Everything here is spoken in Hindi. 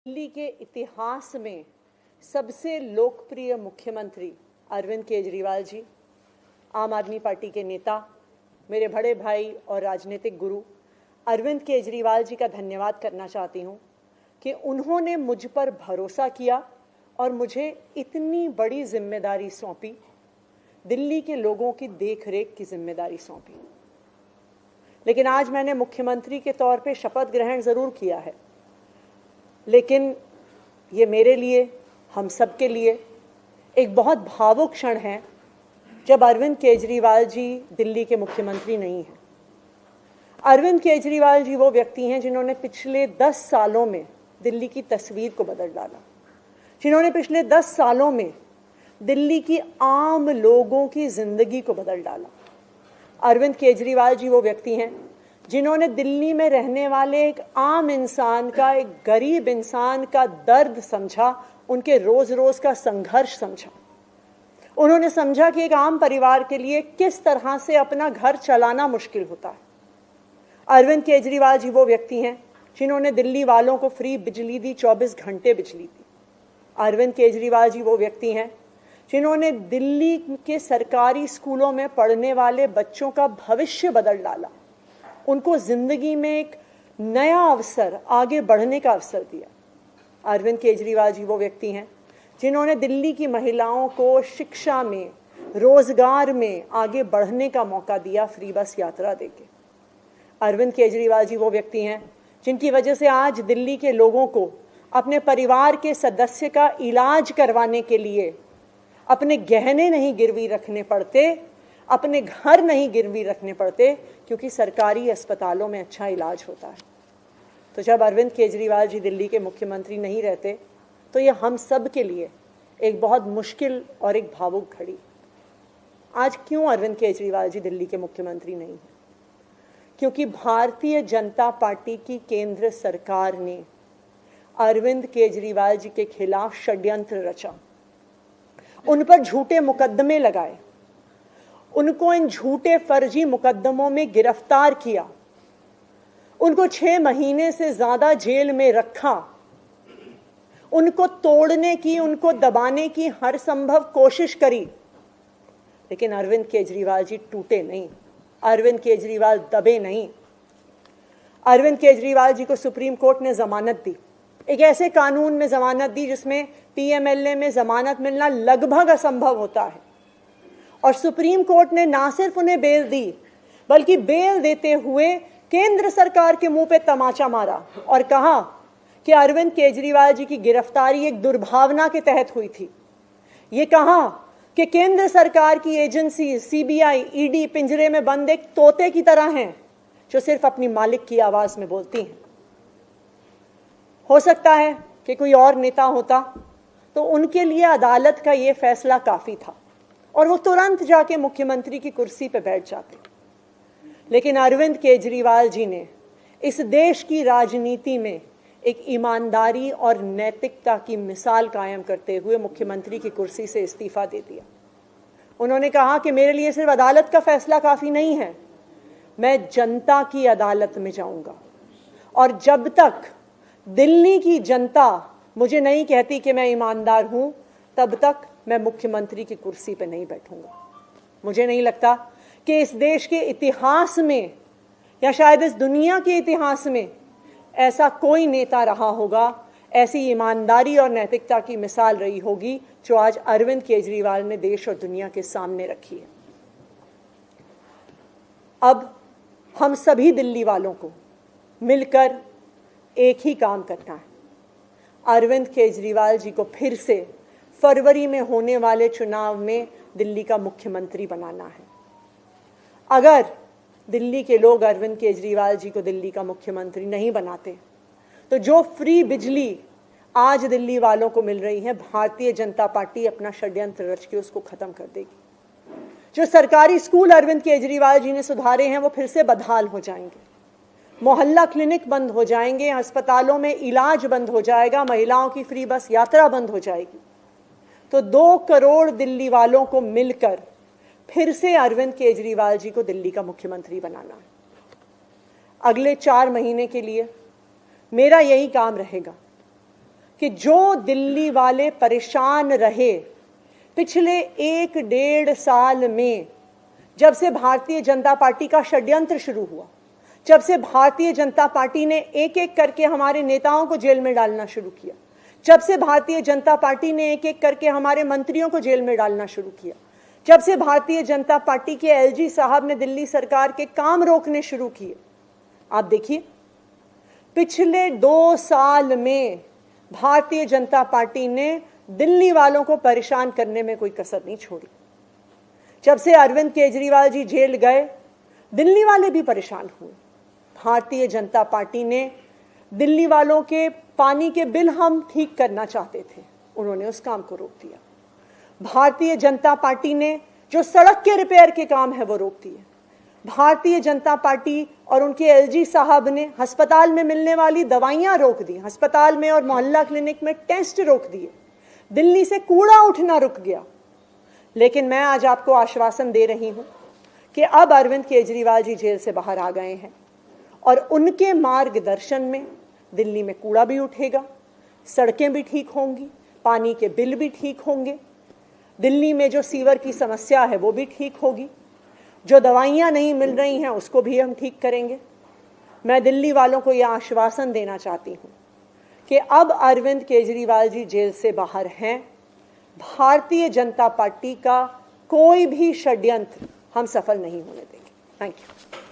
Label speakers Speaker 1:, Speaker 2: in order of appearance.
Speaker 1: दिल्ली के इतिहास में सबसे लोकप्रिय मुख्यमंत्री अरविंद केजरीवाल जी, आम आदमी पार्टी के नेता, मेरे बड़े भाई और राजनीतिक गुरु अरविंद केजरीवाल जी का धन्यवाद करना चाहती हूं कि उन्होंने मुझ पर भरोसा किया और मुझे इतनी बड़ी जिम्मेदारी सौंपी, दिल्ली के लोगों की देखरेख की जिम्मेदारी सौंपी। लेकिन आज मैंने मुख्यमंत्री के तौर पे शपथ ग्रहण जरूर किया है, लेकिन ये मेरे लिए, हम सब के लिए एक बहुत भावुक क्षण है जब अरविंद केजरीवाल जी दिल्ली के मुख्यमंत्री नहीं हैं। अरविंद केजरीवाल जी वो व्यक्ति हैं जिन्होंने पिछले 10 सालों में दिल्ली की तस्वीर को बदल डाला, जिन्होंने पिछले 10 सालों में दिल्ली की आम लोगों की जिंदगी को बदल डाला। अरविंद केजरीवाल जी वो व्यक्ति हैं जिन्होंने दिल्ली में रहने वाले एक आम इंसान का, एक गरीब इंसान का दर्द समझा, उनके रोज रोज का संघर्ष समझा। उन्होंने समझा कि एक आम परिवार के लिए किस तरह से अपना घर चलाना मुश्किल होता है। अरविंद केजरीवाल जी वो व्यक्ति हैं जिन्होंने दिल्ली वालों को फ्री बिजली दी, 24 घंटे बिजली दी। अरविंद केजरीवाल जी वो व्यक्ति हैं जिन्होंने दिल्ली के सरकारी स्कूलों में पढ़ने वाले बच्चों का भविष्य बदल डाला, उनको जिंदगी में एक नया अवसर, आगे बढ़ने का अवसर दिया। अरविंद केजरीवाल जी वो व्यक्ति हैं जिन्होंने दिल्ली की महिलाओं को शिक्षा में, रोजगार में आगे बढ़ने का मौका दिया, फ्री बस यात्रा देके। अरविंद केजरीवाल जी वो व्यक्ति हैं जिनकी वजह से आज दिल्ली के लोगों को अपने परिवार के सदस्य का इलाज करवाने के लिए अपने गहने नहीं गिरवी रखने पड़ते, अपने घर नहीं गिरवी रखने पड़ते, क्योंकि सरकारी अस्पतालों में अच्छा इलाज होता है। तो जब अरविंद केजरीवाल जी दिल्ली के मुख्यमंत्री नहीं रहते तो ये हम सब के लिए एक बहुत मुश्किल और एक भावुक घड़ी। आज क्यों अरविंद केजरीवाल जी दिल्ली के मुख्यमंत्री नहीं हैं? क्योंकि भारतीय जनता पार्टी की केंद्र सरकार ने अरविंद केजरीवाल जी के खिलाफ षड्यंत्र रचा, उन पर झूठे मुकदमे लगाए, उनको इन झूठे फर्जी मुकदमों में गिरफ्तार किया, उनको 6 महीने से ज्यादा जेल में रखा, उनको तोड़ने की, उनको दबाने की हर संभव कोशिश करी। लेकिन अरविंद केजरीवाल जी टूटे नहीं, अरविंद केजरीवाल दबे नहीं। अरविंद केजरीवाल जी को सुप्रीम कोर्ट ने जमानत दी, एक ऐसे कानून में जमानत दी जिसमें पीएमएलए में जमानत मिलना लगभग असंभव होता है। और सुप्रीम कोर्ट ने ना सिर्फ उन्हें बेल दी, बल्कि बेल देते हुए केंद्र सरकार के मुंह पे तमाचा मारा और कहा कि अरविंद केजरीवाल जी की गिरफ्तारी एक दुर्भावना के तहत हुई थी। ये कहा कि केंद्र सरकार की एजेंसी सीबीआई, ईडी पिंजरे में बंद एक तोते की तरह हैं जो सिर्फ अपनी मालिक की आवाज में बोलती हैं। हो सकता है कि कोई और नेता होता तो उनके लिए अदालत का ये फैसला काफी था और वो तुरंत जाके मुख्यमंत्री की कुर्सी पे बैठ जाते। लेकिन अरविंद केजरीवाल जी ने इस देश की राजनीति में एक ईमानदारी और नैतिकता की मिसाल कायम करते हुए मुख्यमंत्री की कुर्सी से इस्तीफा दे दिया। उन्होंने कहा कि मेरे लिए सिर्फ अदालत का फैसला काफी नहीं है, मैं जनता की अदालत में जाऊंगा और जब तक दिल्ली की जनता मुझे नहीं कहती कि मैं ईमानदार हूं, तब तक मैं मुख्यमंत्री की कुर्सी पर नहीं बैठूंगा। मुझे नहीं लगता कि इस देश के इतिहास में या शायद इस दुनिया के इतिहास में ऐसा कोई नेता रहा होगा, ऐसी ईमानदारी और नैतिकता की मिसाल रही होगी जो आज अरविंद केजरीवाल ने देश और दुनिया के सामने रखी है। अब हम सभी दिल्ली वालों को मिलकर एक ही काम करना है, अरविंद केजरीवाल जी को फिर से फरवरी में होने वाले चुनाव में दिल्ली का मुख्यमंत्री बनाना है। अगर दिल्ली के लोग अरविंद केजरीवाल जी को दिल्ली का मुख्यमंत्री नहीं बनाते तो जो फ्री बिजली आज दिल्ली वालों को मिल रही है, भारतीय जनता पार्टी अपना षड्यंत्र रच के उसको खत्म कर देगी। जो सरकारी स्कूल अरविंद केजरीवाल जी ने सुधारे हैं वो फिर से बदहाल हो जाएंगे, मोहल्ला क्लिनिक बंद हो जाएंगे, अस्पतालों में इलाज बंद हो जाएगा, महिलाओं की फ्री बस यात्रा बंद हो जाएगी। तो 2 करोड़ दिल्ली वालों को मिलकर फिर से अरविंद केजरीवाल जी को दिल्ली का मुख्यमंत्री बनाना है। अगले 4 महीने के लिए मेरा यही काम रहेगा कि जो दिल्ली वाले परेशान रहे पिछले 1-1.5 साल में, जब से भारतीय जनता पार्टी का षड्यंत्र शुरू हुआ, जब से भारतीय जनता पार्टी ने एक एक करके हमारे नेताओं को जेल में डालना शुरू किया, जब से भारतीय जनता पार्टी ने एक एक करके हमारे मंत्रियों को जेल में डालना शुरू किया, जब से भारतीय जनता पार्टी के एलजी साहब ने दिल्ली सरकार के काम रोकने शुरू किए, आप देखिए पिछले 2 साल में भारतीय जनता पार्टी ने दिल्ली वालों को परेशान करने में कोई कसर नहीं छोड़ी। जब से अरविंद केजरीवाल जी जेल गए, दिल्ली वाले भी परेशान हुए। भारतीय जनता पार्टी ने दिल्ली वालों के पानी के बिल हम ठीक करना चाहते थे, उन्होंने उस काम को रोक दिया। भारतीय जनता पार्टी ने जो सड़क के रिपेयर के काम है वो रोक दिए। भारतीय जनता पार्टी और उनके एलजी साहब ने अस्पताल में मिलने वाली दवाइयां रोक दी, अस्पताल में और मोहल्ला क्लिनिक में टेस्ट रोक दिए, दिल्ली से कूड़ा उठना रुक गया। लेकिन मैं आज आपको आश्वासन दे रही हूं कि अब अरविंद केजरीवाल जी जेल से बाहर आ गए हैं और उनके मार्गदर्शन में दिल्ली में कूड़ा भी उठेगा, सड़कें भी ठीक होंगी, पानी के बिल भी ठीक होंगे, दिल्ली में जो सीवर की समस्या है वो भी ठीक होगी, जो दवाइयां नहीं मिल रही हैं उसको भी हम ठीक करेंगे। मैं दिल्ली वालों को यह आश्वासन देना चाहती हूं कि अब अरविंद केजरीवाल जी जेल से बाहर हैं, भारतीय जनता पार्टी का कोई भी षड्यंत्र हम सफल नहीं होने देंगे। Thank you.